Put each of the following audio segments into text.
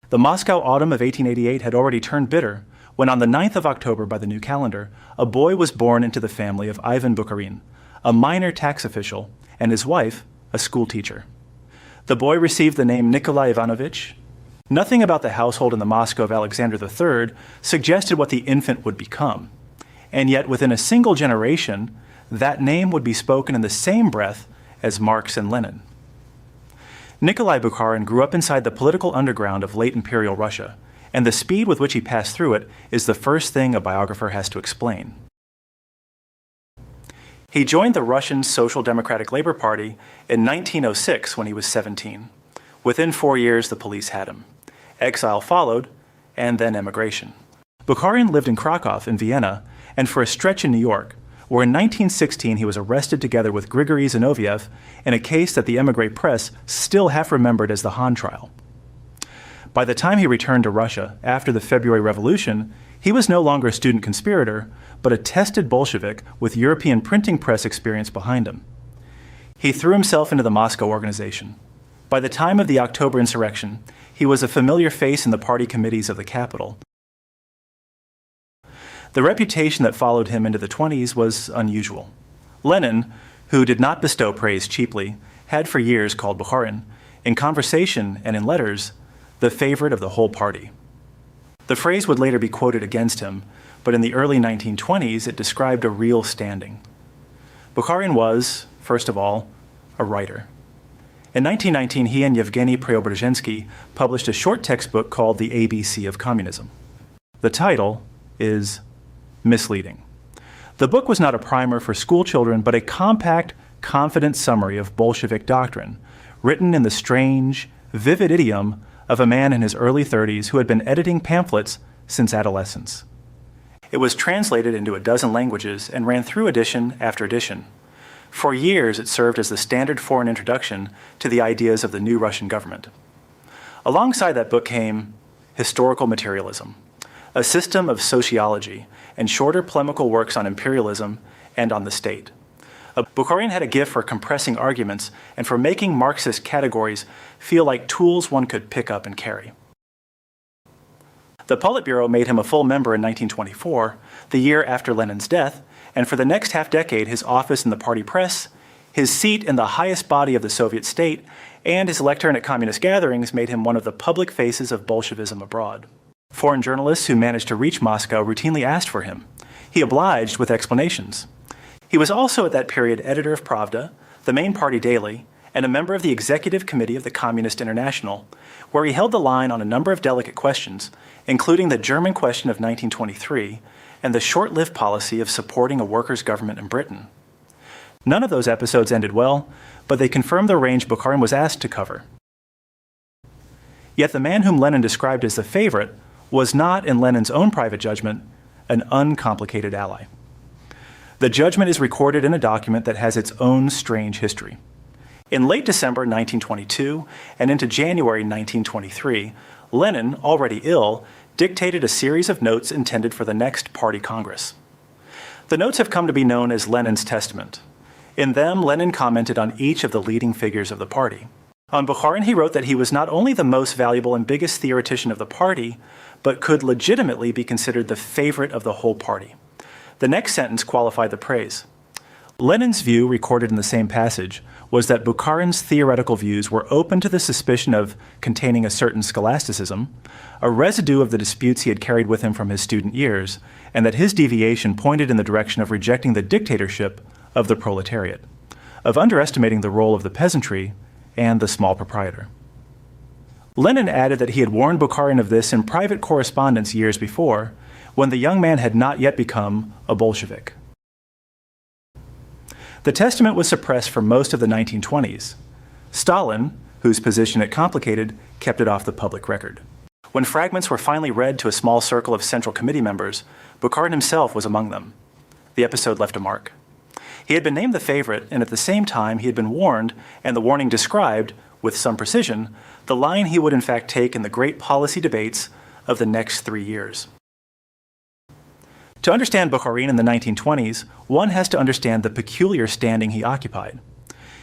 The Moscow autumn of 1888 had already turned bitter when on the 9th of October by the new calendar, a boy was born into the family of Ivan Bukharin, a minor tax official, and his wife, a schoolteacher. The boy received the name Nikolai Ivanovich. Nothing about the household in the Moscow of Alexander III suggested what the infant would become. And yet, within a single generation, that name would be spoken in the same breath as Marx and Lenin. Nikolai Bukharin grew up inside the political underground of late imperial Russia, and the speed with which he passed through it is the first thing a biographer has to explain. He joined the Russian Social Democratic Labor Party in 1906 when he was 17. Within 4 years, the police had him. Exile followed, and then emigration. Bukharin lived in Krakow in Vienna, and for a stretch in New York, where in 1916 he was arrested together with Grigory Zinoviev in a case that the émigré press still half remembered as the Han trial. By the time he returned to Russia after the February Revolution, he was no longer a student conspirator, but a tested Bolshevik with European printing press experience behind him. He threw himself into the Moscow organization. By the time of the October insurrection, he was a familiar face in the party committees of the capital. The reputation that followed him into the 20s was unusual. Lenin, who did not bestow praise cheaply, had for years called Bukharin, in conversation and in letters, the favorite of the whole party. The phrase would later be quoted against him, but in the early 1920s it described a real standing. Bukharin was, first of all, a writer. In 1919, he and Yevgeny Preobrazhensky published a short textbook called the ABC of Communism. The title is misleading. The book was not a primer for school children, but a compact, confident summary of Bolshevik doctrine, written in the strange, vivid idiom of a man in his early 30s who had been editing pamphlets since adolescence. It was translated into a dozen languages and ran through edition after edition. For years, it served as the standard foreign introduction to the ideas of the new Russian government. Alongside that book came Historical Materialism, a system of sociology, and shorter polemical works on imperialism and on the state. Bukharin had a gift for compressing arguments and for making Marxist categories feel like tools one could pick up and carry. The Politburo made him a full member in 1924, the year after Lenin's death, and for the next half-decade his office in the party press, his seat in the highest body of the Soviet state, and his lectern at communist gatherings made him one of the public faces of Bolshevism abroad. Foreign journalists who managed to reach Moscow routinely asked for him. He obliged with explanations. He was also at that period editor of Pravda, the main party daily, and a member of the executive committee of the Communist International, where he held the line on a number of delicate questions, including the German question of 1923 and the short-lived policy of supporting a workers' government in Britain. None of those episodes ended well, but they confirmed the range Bukharin was asked to cover. Yet the man whom Lenin described as the favorite was not, in Lenin's own private judgment, an uncomplicated ally. The judgment is recorded in a document that has its own strange history. In late December 1922 and into January 1923, Lenin, already ill, dictated a series of notes intended for the next party congress. The notes have come to be known as Lenin's Testament. In them, Lenin commented on each of the leading figures of the party. On Bukharin, he wrote that he was not only the most valuable and biggest theoretician of the party, but could legitimately be considered the favorite of the whole party. The next sentence qualified the praise. Lenin's view, recorded in the same passage, was that Bukharin's theoretical views were open to the suspicion of containing a certain scholasticism, a residue of the disputes he had carried with him from his student years, and that his deviation pointed in the direction of rejecting the dictatorship of the proletariat, of underestimating the role of the peasantry and the small proprietor. Lenin added that he had warned Bukharin of this in private correspondence years before, when the young man had not yet become a Bolshevik. The testament was suppressed for most of the 1920s. Stalin, whose position it complicated, kept it off the public record. When fragments were finally read to a small circle of Central Committee members, Bukharin himself was among them. The episode left a mark. He had been named the favorite, and at the same time he had been warned, and the warning described, with some precision, the line he would in fact take in the great policy debates of the next 3 years. To understand Bukharin in the 1920s, one has to understand the peculiar standing he occupied.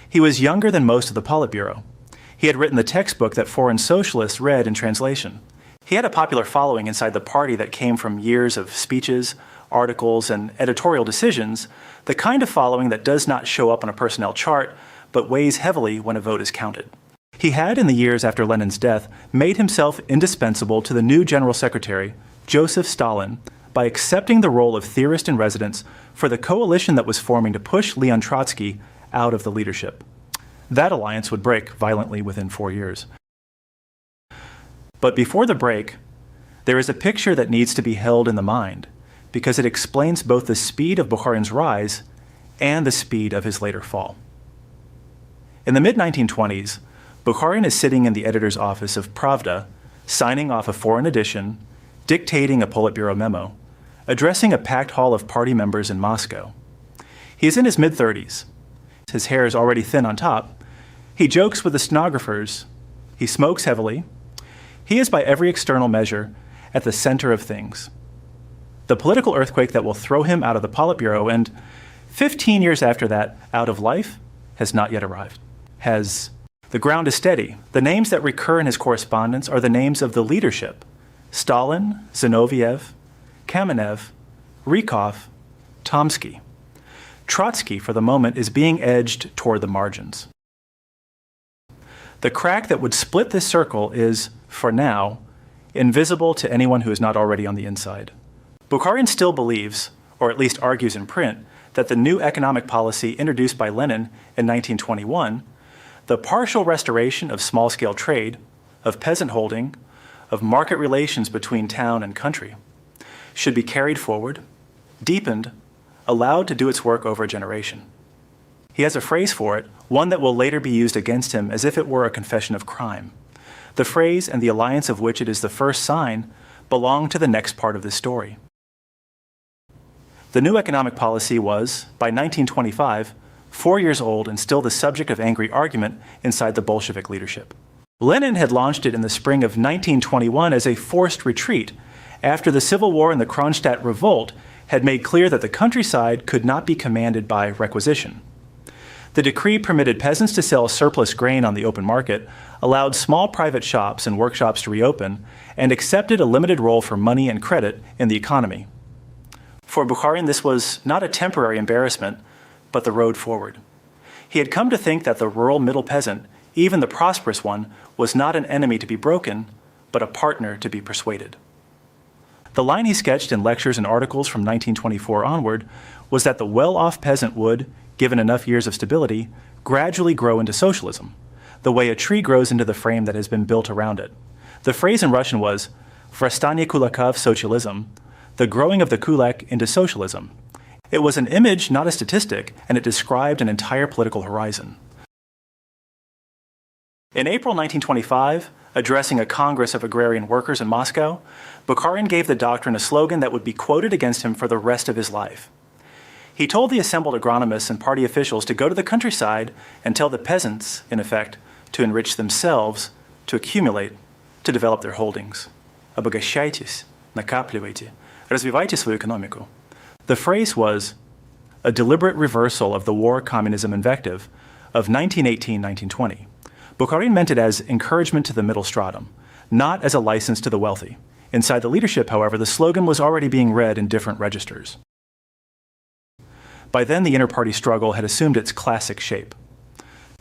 He was younger than most of the Politburo. He had written the textbook that foreign socialists read in translation. He had a popular following inside the party that came from years of speeches, articles, and editorial decisions, the kind of following that does not show up on a personnel chart, but weighs heavily when a vote is counted. He had, in the years after Lenin's death, made himself indispensable to the new General Secretary, Joseph Stalin, by accepting the role of theorist in residence for the coalition that was forming to push Leon Trotsky out of the leadership. That alliance would break violently within 4 years. But before the break, there is a picture that needs to be held in the mind because it explains both the speed of Bukharin's rise and the speed of his later fall. In the mid-1920s, Bukharin is sitting in the editor's office of Pravda, signing off a foreign edition, dictating a Politburo memo, addressing a packed hall of party members in Moscow. He is in his mid-30s. His hair is already thin on top. He jokes with the stenographers. He smokes heavily. He is, by every external measure, at the center of things. The political earthquake that will throw him out of the Politburo and, 15 years after that, out of life, has not yet arrived. The ground is steady. The names that recur in his correspondence are the names of the leadership: Stalin, Zinoviev, Kamenev, Rykov, Tomsky. Trotsky, for the moment, is being edged toward the margins. The crack that would split this circle is, for now, invisible to anyone who is not already on the inside. Bukharin still believes, or at least argues in print, that the new economic policy introduced by Lenin in 1921, the partial restoration of small-scale trade, of peasant holding, of market relations between town and country, should be carried forward, deepened, allowed to do its work over a generation. He has a phrase for it, one that will later be used against him as if it were a confession of crime. The phrase and the alliance of which it is the first sign belong to the next part of this story. The new economic policy was, by 1925, 4 years old and still the subject of angry argument inside the Bolshevik leadership. Lenin had launched it in the spring of 1921 as a forced retreat after the Civil War and the Kronstadt Revolt had made clear that the countryside could not be commanded by requisition. The decree permitted peasants to sell surplus grain on the open market, allowed small private shops and workshops to reopen, and accepted a limited role for money and credit in the economy. For Bukharin, this was not a temporary embarrassment, but the road forward. He had come to think that the rural middle peasant, even the prosperous one, was not an enemy to be broken, but a partner to be persuaded. The line he sketched in lectures and articles from 1924 onward was that the well-off peasant would, given enough years of stability, gradually grow into socialism, the way a tree grows into the frame that has been built around it. The phrase in Russian was "vrastanie kulaka v socialism," the growing of the kulak into socialism. It was an image, not a statistic, and it described an entire political horizon. In April 1925, addressing a Congress of Agrarian workers in Moscow, Bukharin gave the doctrine a slogan that would be quoted against him for the rest of his life. He told the assembled agronomists and party officials to go to the countryside and tell the peasants, in effect, to enrich themselves, to accumulate, to develop their holdings. Обогащайтесь, накапливайте, развивайте свою экономику. The phrase was a deliberate reversal of the war communism invective of 1918-1920. Bukharin meant it as encouragement to the middle stratum, not as a license to the wealthy. Inside the leadership, however, the slogan was already being read in different registers. By then, the inter-party struggle had assumed its classic shape.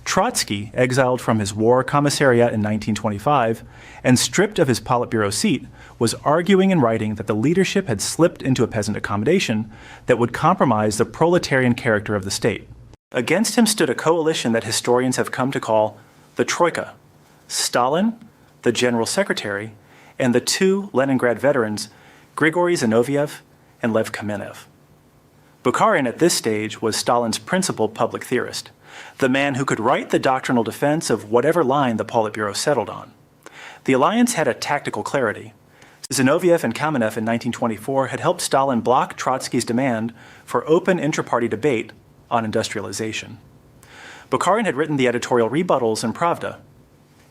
Trotsky, exiled from his war commissariat in 1925 and stripped of his Politburo seat, was arguing and writing that the leadership had slipped into a peasant accommodation that would compromise the proletarian character of the state. Against him stood a coalition that historians have come to call the Troika: Stalin, the General Secretary, and the two Leningrad veterans, Grigory Zinoviev and Lev Kamenev. Bukharin at this stage was Stalin's principal public theorist, the man who could write the doctrinal defense of whatever line the Politburo settled on. The alliance had a tactical clarity. Zinoviev and Kamenev in 1924 had helped Stalin block Trotsky's demand for open intra-party debate on industrialization. Bukharin had written the editorial rebuttals in Pravda.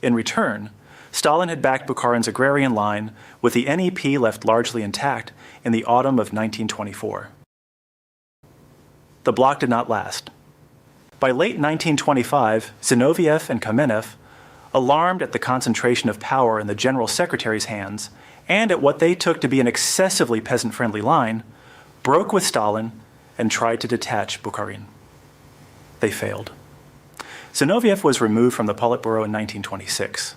In return, Stalin had backed Bukharin's agrarian line, with the NEP left largely intact in the autumn of 1924. The bloc did not last. By late 1925, Zinoviev and Kamenev, alarmed at the concentration of power in the General Secretary's hands and at what they took to be an excessively peasant-friendly line, broke with Stalin and tried to detach Bukharin. They failed. Zinoviev was removed from the Politburo in 1926.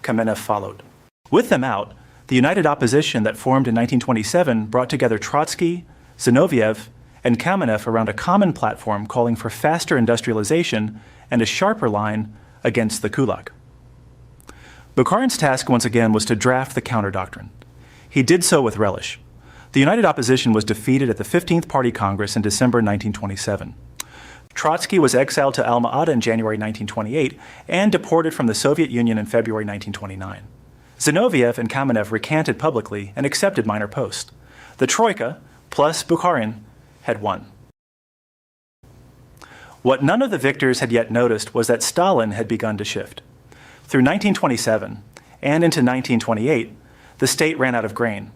Kamenev followed. With them out, the united opposition that formed in 1927 brought together Trotsky, Zinoviev, and Kamenev around a common platform calling for faster industrialization and a sharper line against the kulak. Bukharin's task once again was to draft the counter-doctrine. He did so with relish. The united opposition was defeated at the 15th Party Congress in December 1927. Trotsky was exiled to Alma-Ata in January 1928 and deported from the Soviet Union in February 1929. Zinoviev and Kamenev recanted publicly and accepted minor posts. The Troika, plus Bukharin, had won. What none of the victors had yet noticed was that Stalin had begun to shift. Through 1927 and into 1928, the state ran out of grain.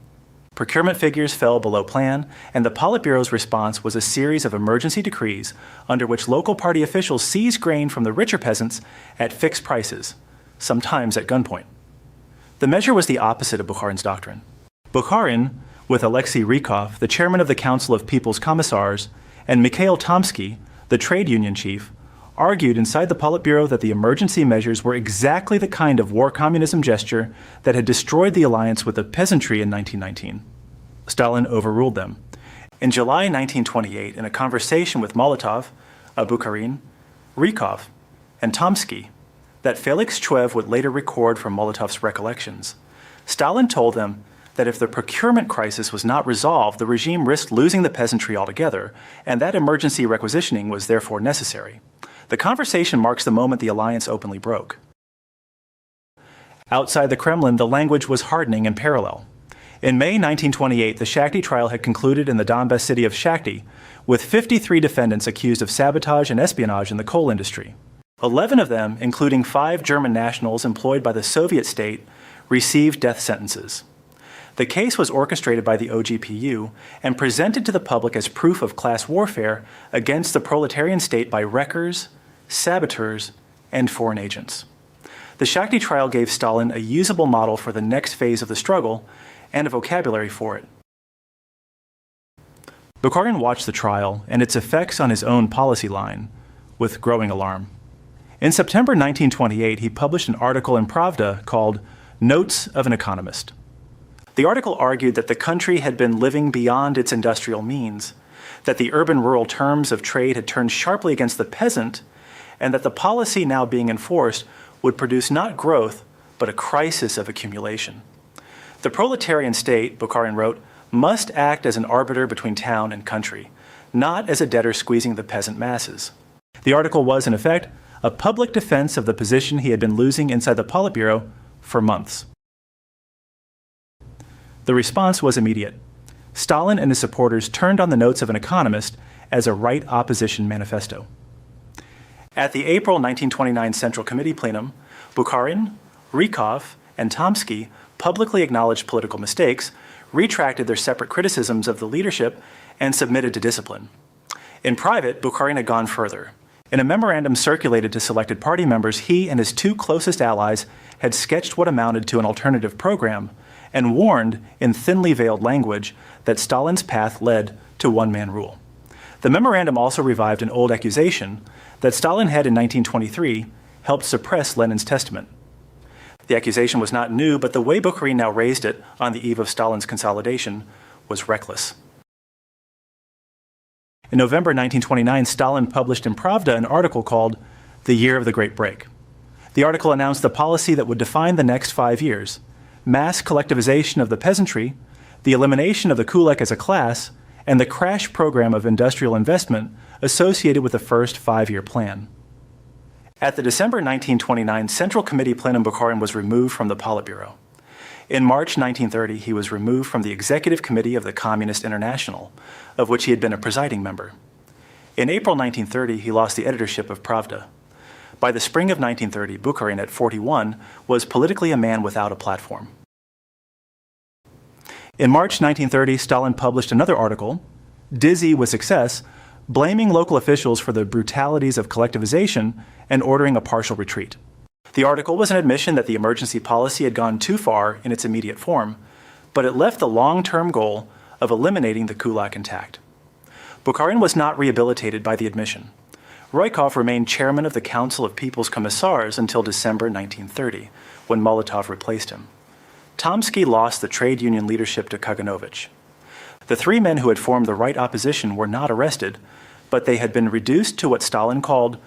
Procurement figures fell below plan, and the Politburo's response was a series of emergency decrees under which local party officials seized grain from the richer peasants at fixed prices, sometimes at gunpoint. The measure was the opposite of Bukharin's doctrine. Bukharin, with Alexei Rykov, the chairman of the Council of People's Commissars, and Mikhail Tomsky, the trade union chief, argued inside the Politburo that the emergency measures were exactly the kind of war communism gesture that had destroyed the alliance with the peasantry in 1919. Stalin overruled them. In July 1928, in a conversation with Molotov, Bukharin, Rykov, and Tomsky, that Felix Chuev would later record from Molotov's recollections, Stalin told them that if the procurement crisis was not resolved, the regime risked losing the peasantry altogether, and that emergency requisitioning was therefore necessary. The conversation marks the moment the alliance openly broke. Outside the Kremlin, the language was hardening in parallel. In May 1928, the Shakhty trial had concluded in the Donbas city of Shakhty, with 53 defendants accused of sabotage and espionage in the coal industry. 11 of them, including 5 German nationals employed by the Soviet state, received death sentences. The case was orchestrated by the OGPU and presented to the public as proof of class warfare against the proletarian state by wreckers, saboteurs, and foreign agents. The Shakhty trial gave Stalin a usable model for the next phase of the struggle and a vocabulary for it. Bukharin watched the trial and its effects on his own policy line with growing alarm. In September 1928, he published an article in Pravda called Notes of an Economist. The article argued that the country had been living beyond its industrial means, that the urban-rural terms of trade had turned sharply against the peasant, and that the policy now being enforced would produce not growth, but a crisis of accumulation. The proletarian state, Bukharin wrote, must act as an arbiter between town and country, not as a debtor squeezing the peasant masses. The article was, in effect, a public defense of the position he had been losing inside the Politburo for months. The response was immediate. Stalin and his supporters turned on the Notes of an Economist as a right opposition manifesto. At the April 1929 Central Committee plenum, Bukharin, Rykov, and Tomsky publicly acknowledged political mistakes, retracted their separate criticisms of the leadership, and submitted to discipline. In private, Bukharin had gone further. In a memorandum circulated to selected party members, he and his 2 closest allies had sketched what amounted to an alternative program, and warned in thinly veiled language that Stalin's path led to one-man rule. The memorandum also revived an old accusation that Stalin had in 1923 helped suppress Lenin's testament. The accusation was not new, but the way Bukharin now raised it on the eve of Stalin's consolidation was reckless. In November 1929, Stalin published in Pravda an article called The Year of the Great Break. The article announced the policy that would define the next 5 years: mass collectivization of the peasantry, the elimination of the kulak as a class, and the crash program of industrial investment associated with the first 5-year plan. At the December 1929 Central Committee plenum, Bukharin was removed from the Politburo. In March 1930, he was removed from the Executive Committee of the Communist International, of which he had been a presiding member. In April 1930, he lost the editorship of Pravda. By the spring of 1930, Bukharin, at 41, was politically a man without a platform. In March 1930, Stalin published another article, Dizzy with Success, blaming local officials for the brutalities of collectivization and ordering a partial retreat. The article was an admission that the emergency policy had gone too far in its immediate form, but it left the long-term goal of eliminating the kulak intact. Bukharin was not rehabilitated by the admission. Roykov remained chairman of the Council of People's Commissars until December 1930, when Molotov replaced him. Tomsky lost the trade union leadership to Kaganovich. The three men who had formed the right opposition were not arrested, but they had been reduced to what Stalin called,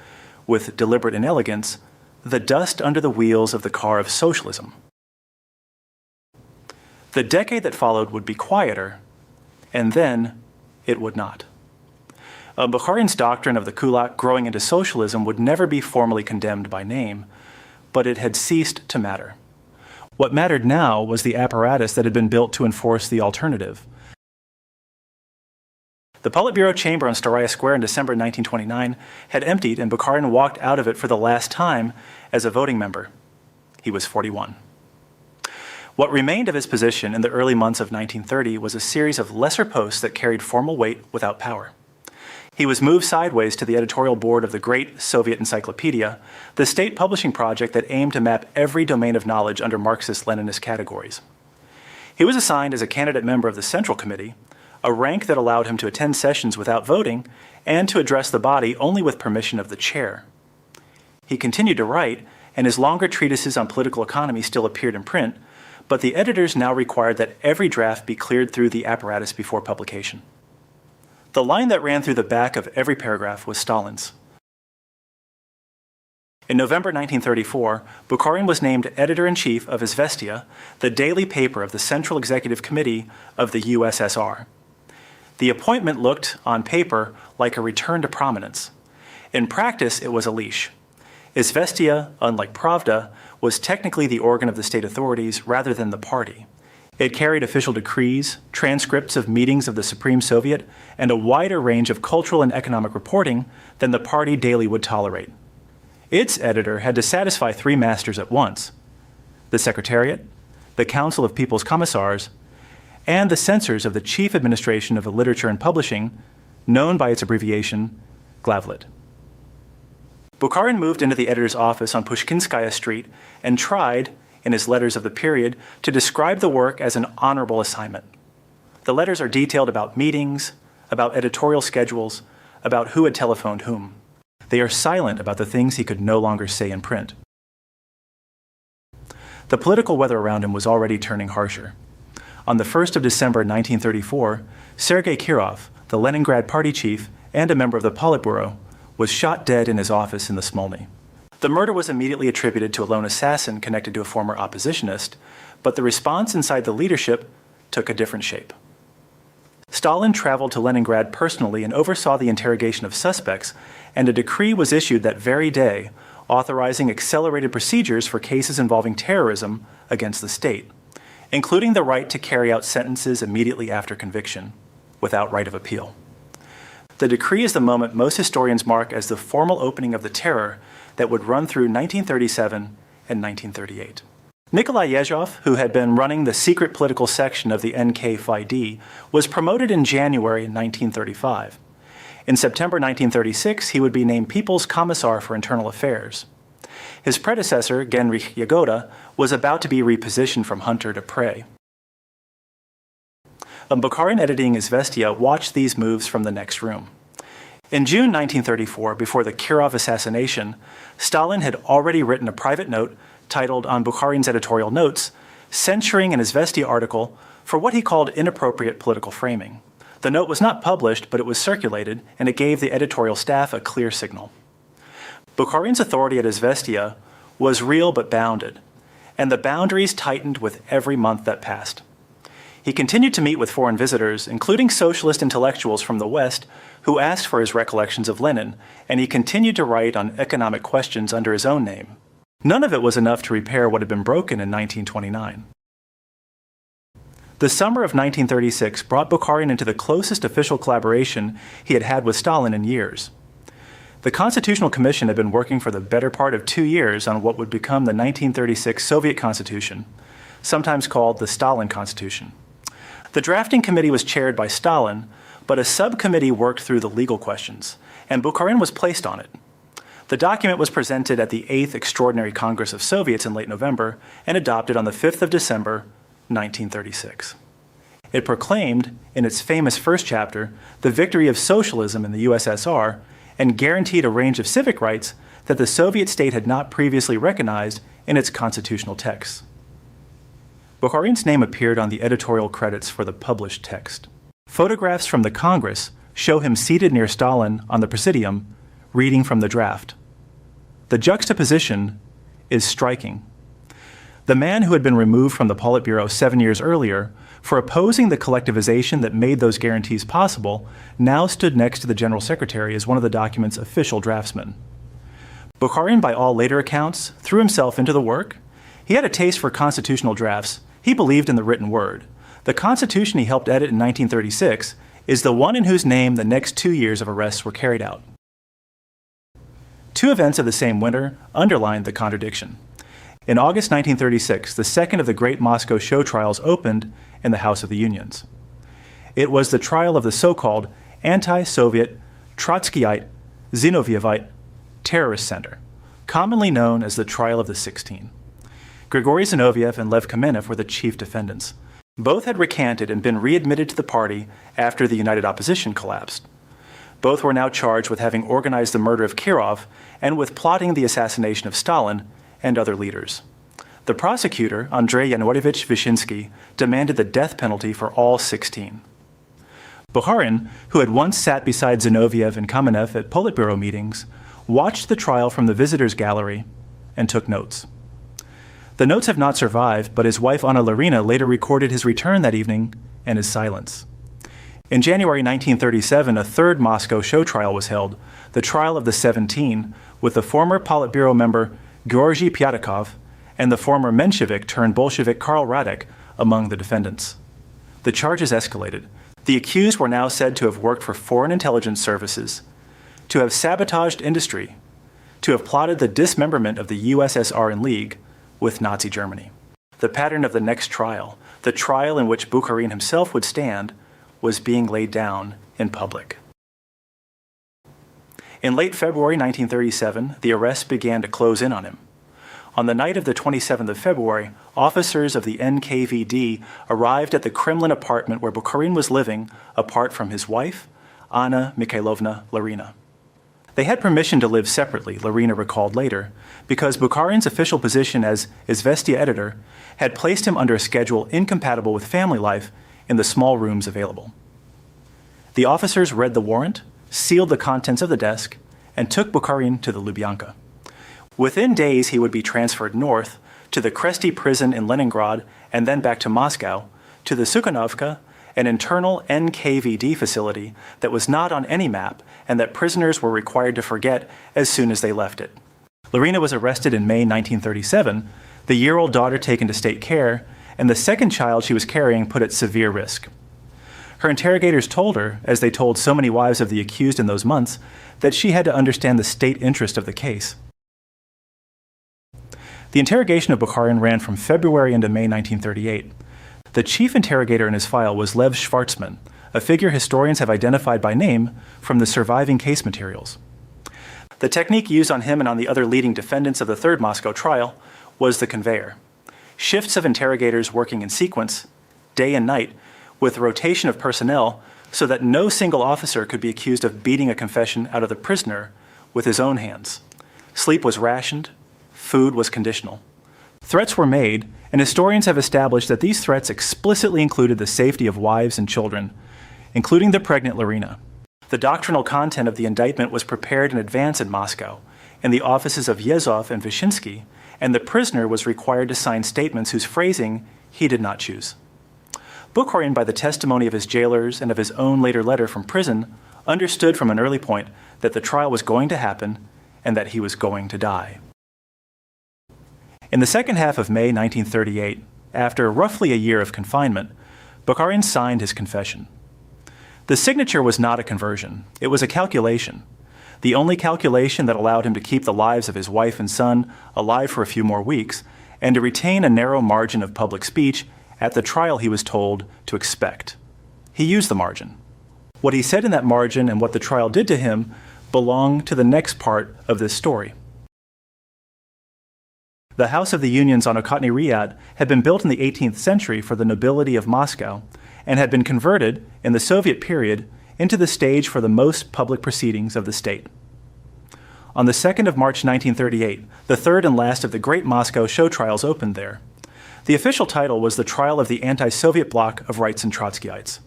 with deliberate inelegance, the dust under the wheels of the car of socialism. The decade that followed would be quieter, and then it would not. Bukharin's doctrine of the kulak growing into socialism would never be formally condemned by name, but it had ceased to matter. What mattered now was the apparatus that had been built to enforce the alternative. The Politburo chamber on Staraya Square in December 1929 had emptied, and Bukharin walked out of it for the last time as a voting member. He was 41. What remained of his position in the early months of 1930 was a series of lesser posts that carried formal weight without power. He was moved sideways to the editorial board of the Great Soviet Encyclopedia, the state publishing project that aimed to map every domain of knowledge under Marxist-Leninist categories. He was assigned as a candidate member of the Central Committee, a rank that allowed him to attend sessions without voting and to address the body only with permission of the chair. He continued to write, and his longer treatises on political economy still appeared in print, but the editors now required that every draft be cleared through the apparatus before publication. The line that ran through the back of every paragraph was Stalin's. In November 1934, Bukharin was named editor-in-chief of Izvestia, the daily paper of the Central Executive Committee of the USSR. The appointment looked, on paper, like a return to prominence. In practice, it was a leash. Izvestia, unlike Pravda, was technically the organ of the state authorities rather than the party. It carried official decrees, transcripts of meetings of the Supreme Soviet, and a wider range of cultural and economic reporting than the party daily would tolerate. Its editor had to satisfy three masters at once: the Secretariat, the Council of People's Commissars, and the censors of the Chief Administration of the Literature and Publishing, known by its abbreviation, Glavlit. Bukharin moved into the editor's office on Pushkinskaya Street and tried, in his letters of the period, to describe the work as an honorable assignment. The letters are detailed about meetings, about editorial schedules, about who had telephoned whom. They are silent about the things he could no longer say in print. The political weather around him was already turning harsher. On the 1st of December 1934, Sergei Kirov, the Leningrad party chief and a member of the Politburo, was shot dead in his office in the Smolny. The murder was immediately attributed to a lone assassin connected to a former oppositionist, but the response inside the leadership took a different shape. Stalin traveled to Leningrad personally and oversaw the interrogation of suspects, and a decree was issued that very day authorizing accelerated procedures for cases involving terrorism against the state, including the right to carry out sentences immediately after conviction, without right of appeal. The decree is the moment most historians mark as the formal opening of the terror that would run through 1937 and 1938. Nikolai Yezhov, who had been running the secret political section of the NKVD, was promoted in January 1935. In September 1936, he would be named People's Commissar for Internal Affairs. His predecessor, Genrikh Yagoda, was about to be repositioned from hunter to prey. Bukharin, editing Izvestia, watched these moves from the next room. In June 1934, before the Kirov assassination, Stalin had already written a private note titled on Bukharin's editorial notes, censuring an Izvestia article for what he called inappropriate political framing. The note was not published, but it was circulated, and it gave the editorial staff a clear signal. Bukharin's authority at Izvestia was real but bounded, and the boundaries tightened with every month that passed. He continued to meet with foreign visitors, including socialist intellectuals from the West, who asked for his recollections of Lenin, and he continued to write on economic questions under his own name. None of it was enough to repair what had been broken in 1929. The summer of 1936 brought Bukharin into the closest official collaboration he had had with Stalin in years. The Constitutional Commission had been working for the better part of 2 years on what would become the 1936 Soviet Constitution, sometimes called the Stalin Constitution. The drafting committee was chaired by Stalin, but a subcommittee worked through the legal questions, and Bukharin was placed on it. The document was presented at the 8th Extraordinary Congress of Soviets in late November and adopted on the 5th of December, 1936. It proclaimed, in its famous first chapter, the victory of socialism in the USSR and guaranteed a range of civic rights that the Soviet state had not previously recognized in its constitutional texts. Bukharin's name appeared on the editorial credits for the published text. Photographs from the Congress show him seated near Stalin on the Presidium, reading from the draft. The juxtaposition is striking. The man who had been removed from the Politburo 7 years earlier for opposing the collectivization that made those guarantees possible now stood next to the General Secretary as one of the document's official draftsmen. Bukharin, by all later accounts, threw himself into the work. He had a taste for constitutional drafts. He believed in the written word. The Constitution he helped edit in 1936 is the one in whose name the next 2 years of arrests were carried out. Two events of the same winter underlined the contradiction. In August 1936, the second of the great Moscow show trials opened in the House of the Unions. It was the trial of the so-called anti-Soviet, Trotskyite, Zinovьevite terrorist center, commonly known as the Trial of the 16. Grigory Zinoviev and Lev Kamenev were the chief defendants. Both had recanted and been readmitted to the party after the United Opposition collapsed. Both were now charged with having organized the murder of Kirov and with plotting the assassination of Stalin and other leaders. The prosecutor, Andrei Yanuaryevich Vyshinsky, demanded the death penalty for all 16. Bukharin, who had once sat beside Zinoviev and Kamenev at Politburo meetings, watched the trial from the visitors' gallery and took notes. The notes have not survived, but his wife Anna Larina later recorded his return that evening and his silence. In January 1937, a third Moscow show trial was held, the Trial of the 17, with the former Politburo member Georgy Pyatakov and the former Menshevik-turned-Bolshevik Karl Radek among the defendants. The charges escalated. The accused were now said to have worked for foreign intelligence services, to have sabotaged industry, to have plotted the dismemberment of the USSR in league with Nazi Germany. The pattern of the next trial, the trial in which Bukharin himself would stand, was being laid down in public. In late February 1937, the arrests began to close in on him. On the night of the 27th of February, officers of the NKVD arrived at the Kremlin apartment where Bukharin was living apart from his wife, Anna Mikhailovna Larina. They had permission to live separately, Larina recalled later, because Bukharin's official position as Izvestia editor had placed him under a schedule incompatible with family life in the small rooms available. The officers read the warrant, sealed the contents of the desk, and took Bukharin to the Lubyanka. Within days, he would be transferred north to the Kresty prison in Leningrad and then back to Moscow, to the Sukhanovka, an internal NKVD facility that was not on any map and that prisoners were required to forget as soon as they left it. Larina was arrested in May 1937, the year-old daughter taken to state care, and the second child she was carrying put at severe risk. Her interrogators told her, as they told so many wives of the accused in those months, that she had to understand the state interest of the case. The interrogation of Bukharin ran from February into May 1938. The chief interrogator in his file was Lev Schwartzman, a figure historians have identified by name from the surviving case materials. The technique used on him and on the other leading defendants of the third Moscow trial was the conveyor. Shifts of interrogators working in sequence, day and night, with rotation of personnel so that no single officer could be accused of beating a confession out of the prisoner with his own hands. Sleep was rationed, food was conditional. Threats were made, and historians have established that these threats explicitly included the safety of wives and children, including the pregnant Larina. The doctrinal content of the indictment was prepared in advance in Moscow, in the offices of Yezhov and Vyshinsky, and the prisoner was required to sign statements whose phrasing he did not choose. Bukharin, by the testimony of his jailers and of his own later letter from prison, understood from an early point that the trial was going to happen and that he was going to die. In the second half of May 1938, after roughly a year of confinement, Bukharin signed his confession. The signature was not a conversion, it was a calculation. The only calculation that allowed him to keep the lives of his wife and son alive for a few more weeks, and to retain a narrow margin of public speech at the trial he was told to expect. He used the margin. What he said in that margin and what the trial did to him belong to the next part of this story. The House of the Unions on Okhotny Ryad had been built in the 18th century for the nobility of Moscow and had been converted, in the Soviet period, into the stage for the most public proceedings of the state. On the 2nd of March 1938, the third and last of the Great Moscow show trials opened there. The official title was the Trial of the Anti-Soviet Bloc of Rights and Trotskyites.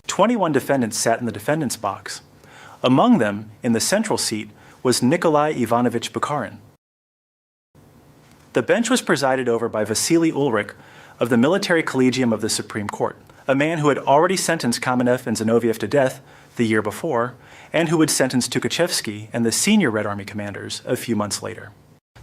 21 defendants sat in the defendant's box. Among them, in the central seat, was Nikolai Ivanovich Bukharin. The bench was presided over by Vasily Ulrich of the Military Collegium of the Supreme Court, a man who had already sentenced Kamenev and Zinoviev to death the year before, and who would sentence Tukhachevsky and the senior Red Army commanders a few months later.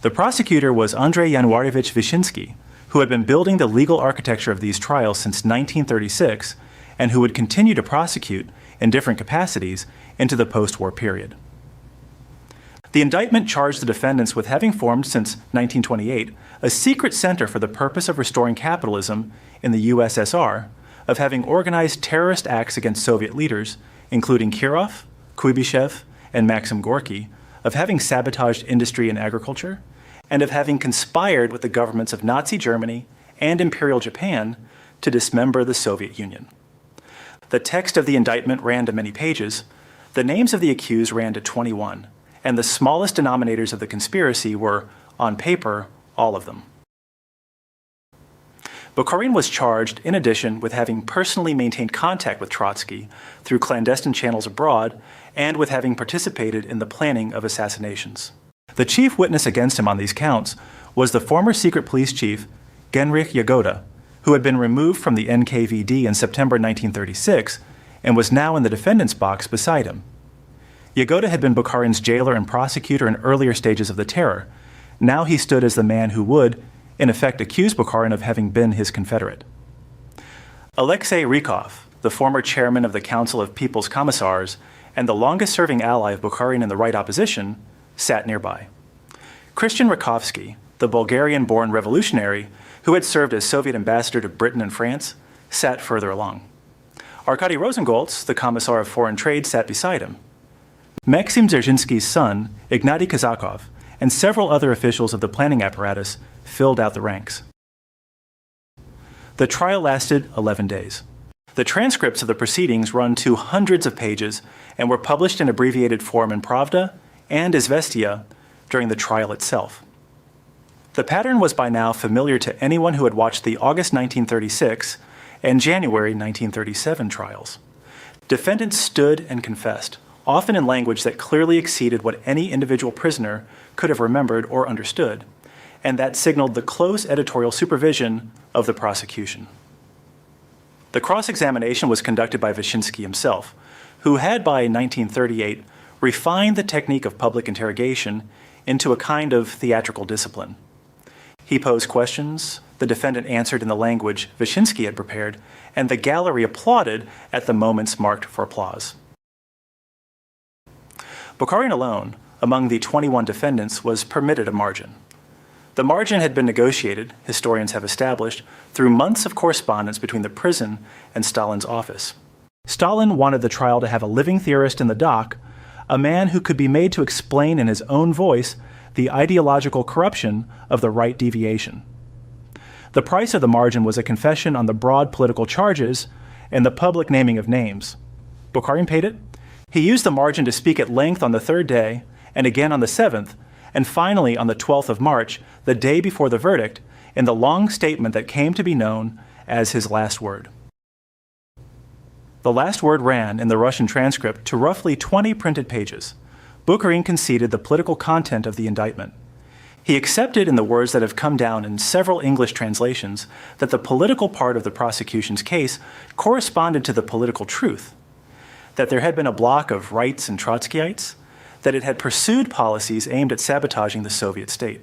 The prosecutor was Andrei Yanuaryevich Vyshinsky, who had been building the legal architecture of these trials since 1936, and who would continue to prosecute in different capacities into the post-war period. The indictment charged the defendants with having formed since 1928 a secret center for the purpose of restoring capitalism in the USSR, of having organized terrorist acts against Soviet leaders, including Kirov, Kuybyshev, and Maxim Gorky, of having sabotaged industry and agriculture, and of having conspired with the governments of Nazi Germany and Imperial Japan to dismember the Soviet Union. The text of the indictment ran to many pages. The names of the accused ran to 21, and the smallest denominators of the conspiracy were, on paper, all of them. Bukharin was charged, in addition, with having personally maintained contact with Trotsky through clandestine channels abroad and with having participated in the planning of assassinations. The chief witness against him on these counts was the former secret police chief, Genrikh Yagoda, who had been removed from the NKVD in September 1936 and was now in the defendant's box beside him. Yagoda had been Bukharin's jailer and prosecutor in earlier stages of the terror. Now he stood as the man who would, in effect, accuse Bukharin of having been his confederate. Alexei Rykov, the former chairman of the Council of People's Commissars and the longest-serving ally of Bukharin in the right opposition, sat nearby. Christian Rakovsky, the Bulgarian-born revolutionary who had served as Soviet ambassador to Britain and France, sat further along. Arkady Rozengoltz, the Commissar of Foreign Trade, sat beside him. Maxim Dzerzhinsky's son, Ignatiy Kazakov, and several other officials of the planning apparatus filled out the ranks. The trial lasted 11 days. The transcripts of the proceedings run to hundreds of pages and were published in abbreviated form in Pravda and Izvestia during the trial itself. The pattern was by now familiar to anyone who had watched the August 1936 and January 1937 trials. Defendants stood and confessed, often in language that clearly exceeded what any individual prisoner could have remembered or understood, and that signaled the close editorial supervision of the prosecution. The cross-examination was conducted by Vyshinsky himself, who had by 1938 refined the technique of public interrogation into a kind of theatrical discipline. He posed questions, the defendant answered in the language Vyshinsky had prepared, and the gallery applauded at the moments marked for applause. Bukharin alone, among the 21 defendants, was permitted a margin. The margin had been negotiated, historians have established, through months of correspondence between the prison and Stalin's office. Stalin wanted the trial to have a living theorist in the dock, a man who could be made to explain in his own voice the ideological corruption of the right deviation. The price of the margin was a confession on the broad political charges and the public naming of names. Bukharin paid it. He used the margin to speak at length on the third day, and again on the 7th, and finally on the 12th of March, the day before the verdict, in the long statement that came to be known as his last word. The last word ran, in the Russian transcript, to roughly 20 printed pages. Bukharin conceded the political content of the indictment. He accepted, in the words that have come down in several English translations, that the political part of the prosecution's case corresponded to the political truth, that there had been a bloc of rights and Trotskyites, that it had pursued policies aimed at sabotaging the Soviet state.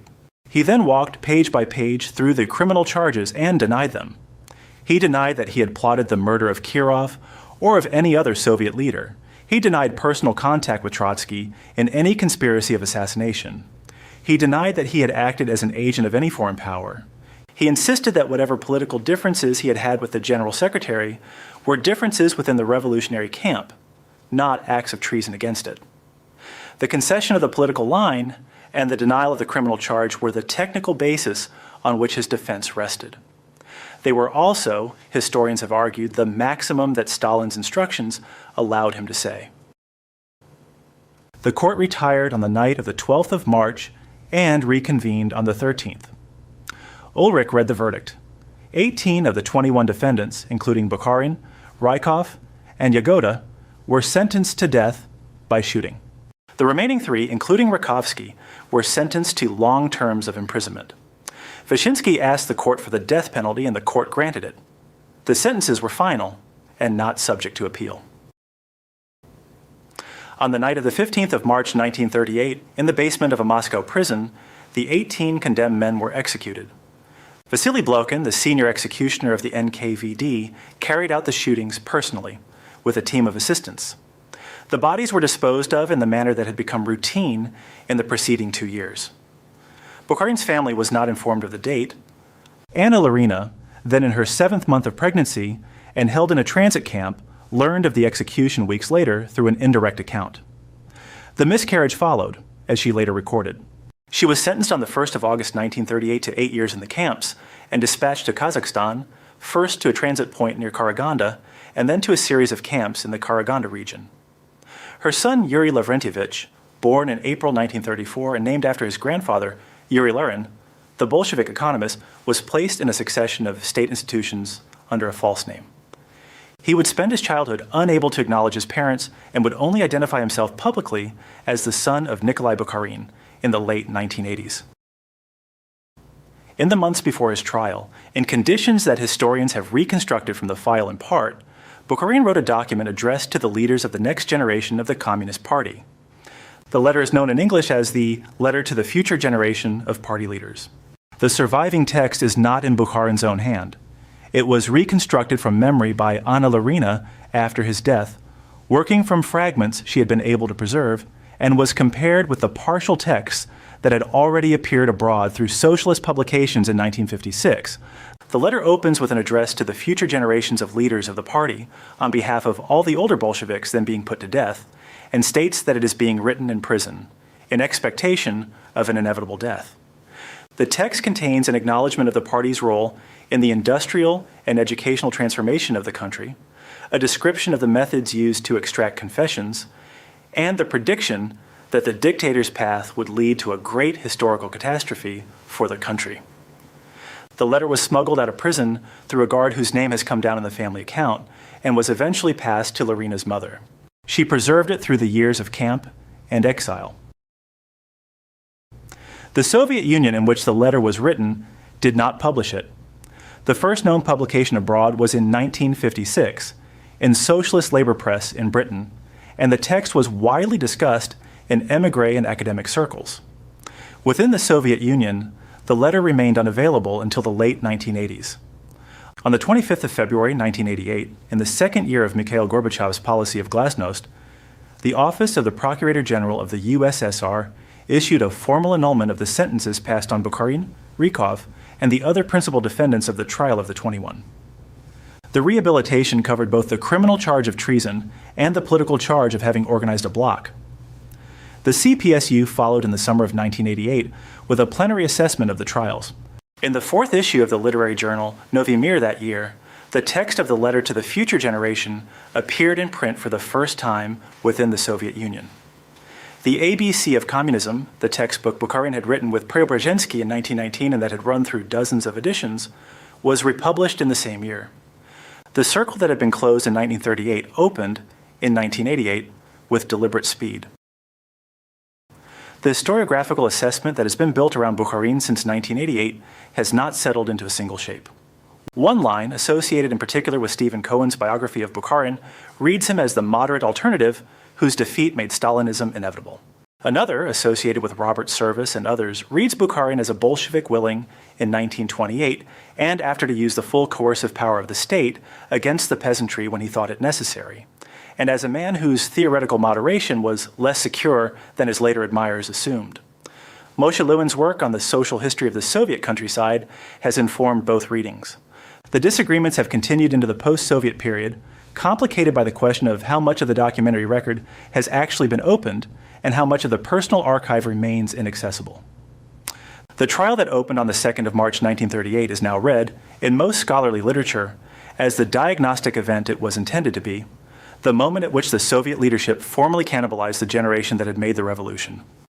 He then walked page by page through the criminal charges and denied them. He denied that he had plotted the murder of Kirov or of any other Soviet leader. He denied personal contact with Trotsky in any conspiracy of assassination. He denied that he had acted as an agent of any foreign power. He insisted that whatever political differences he had had with the General Secretary were differences within the revolutionary camp, not acts of treason against it. The concession of the political line and the denial of the criminal charge were the technical basis on which his defense rested. They were also, historians have argued, the maximum that Stalin's instructions allowed him to say. The court retired on the night of the 12th of March and reconvened on the 13th. Ulrich read the verdict. 18 of the 21 defendants, including Bukharin, Rykov, and Yagoda, were sentenced to death by shooting. The remaining 3, including Rakovsky, were sentenced to long terms of imprisonment. Wyszynski asked the court for the death penalty, and the court granted it. The sentences were final and not subject to appeal. On the night of the 15th of March 1938, in the basement of a Moscow prison, the 18 condemned men were executed. Vasily Blokhin, the senior executioner of the NKVD, carried out the shootings personally, with a team of assistants. The bodies were disposed of in the manner that had become routine in the preceding 2 years. Bukharin's family was not informed of the date. Anna Larina, then in her 7th month of pregnancy and held in a transit camp, learned of the execution weeks later through an indirect account. The miscarriage followed, as she later recorded. She was sentenced on the 1st of August 1938 to 8 years in the camps and dispatched to Kazakhstan, first to a transit point near Karaganda, and then to a series of camps in the Karaganda region. Her son, Yuri Lavrentievich, born in April 1934 and named after his grandfather, Yuri Lenin, the Bolshevik economist, was placed in a succession of state institutions under a false name. He would spend his childhood unable to acknowledge his parents and would only identify himself publicly as the son of Nikolai Bukharin in the late 1980s. In the months before his trial, in conditions that historians have reconstructed from the file in part, Bukharin wrote a document addressed to the leaders of the next generation of the Communist Party. The letter is known in English as the Letter to the Future Generation of Party Leaders. The surviving text is not in Bukharin's own hand. It was reconstructed from memory by Anna Larina after his death, working from fragments she had been able to preserve, and was compared with the partial texts that had already appeared abroad through socialist publications in 1956. The letter opens with an address to the future generations of leaders of the party on behalf of all the older Bolsheviks then being put to death, and states that it is being written in prison, in expectation of an inevitable death. The text contains an acknowledgement of the party's role in the industrial and educational transformation of the country, a description of the methods used to extract confessions, and the prediction that the dictator's path would lead to a great historical catastrophe for the country. The letter was smuggled out of prison through a guard whose name has come down in the family account and was eventually passed to Larina's mother. She preserved it through the years of camp and exile. The Soviet Union in which the letter was written did not publish it. The first known publication abroad was in 1956 in Socialist Labor Press in Britain, and the text was widely discussed in émigré and academic circles. Within the Soviet Union, the letter remained unavailable until the late 1980s. On the 25th of February 1988, in the second year of Mikhail Gorbachev's policy of glasnost, the Office of the Procurator General of the USSR issued a formal annulment of the sentences passed on Bukharin, Rykov, and the other principal defendants of the trial of the 21. The rehabilitation covered both the criminal charge of treason and the political charge of having organized a bloc. The CPSU followed in the summer of 1988 with a plenary assessment of the trials. In the 4th issue of the literary journal Novy Mir that year, the text of the letter to the future generation appeared in print for the first time within the Soviet Union. The ABC of Communism, the textbook Bukharin had written with Preobrazhensky in 1919 and that had run through dozens of editions, was republished in the same year. The circle that had been closed in 1938 opened in 1988 with deliberate speed. The historiographical assessment that has been built around Bukharin since 1988 has not settled into a single shape. One line, associated in particular with Stephen Cohen's biography of Bukharin, reads him as the moderate alternative whose defeat made Stalinism inevitable. Another, associated with Robert Service and others, reads Bukharin as a Bolshevik willing, in 1928, and after to use the full coercive power of the state against the peasantry when he thought it necessary, and as a man whose theoretical moderation was less secure than his later admirers assumed. Moshe Lewin's work on the social history of the Soviet countryside has informed both readings. The disagreements have continued into the post-Soviet period, complicated by the question of how much of the documentary record has actually been opened and how much of the personal archive remains inaccessible. The trial that opened on the 2nd of March 1938 is now read, in most scholarly literature, as the diagnostic event it was intended to be, the moment at which the Soviet leadership formally cannibalized the generation that had made the revolution.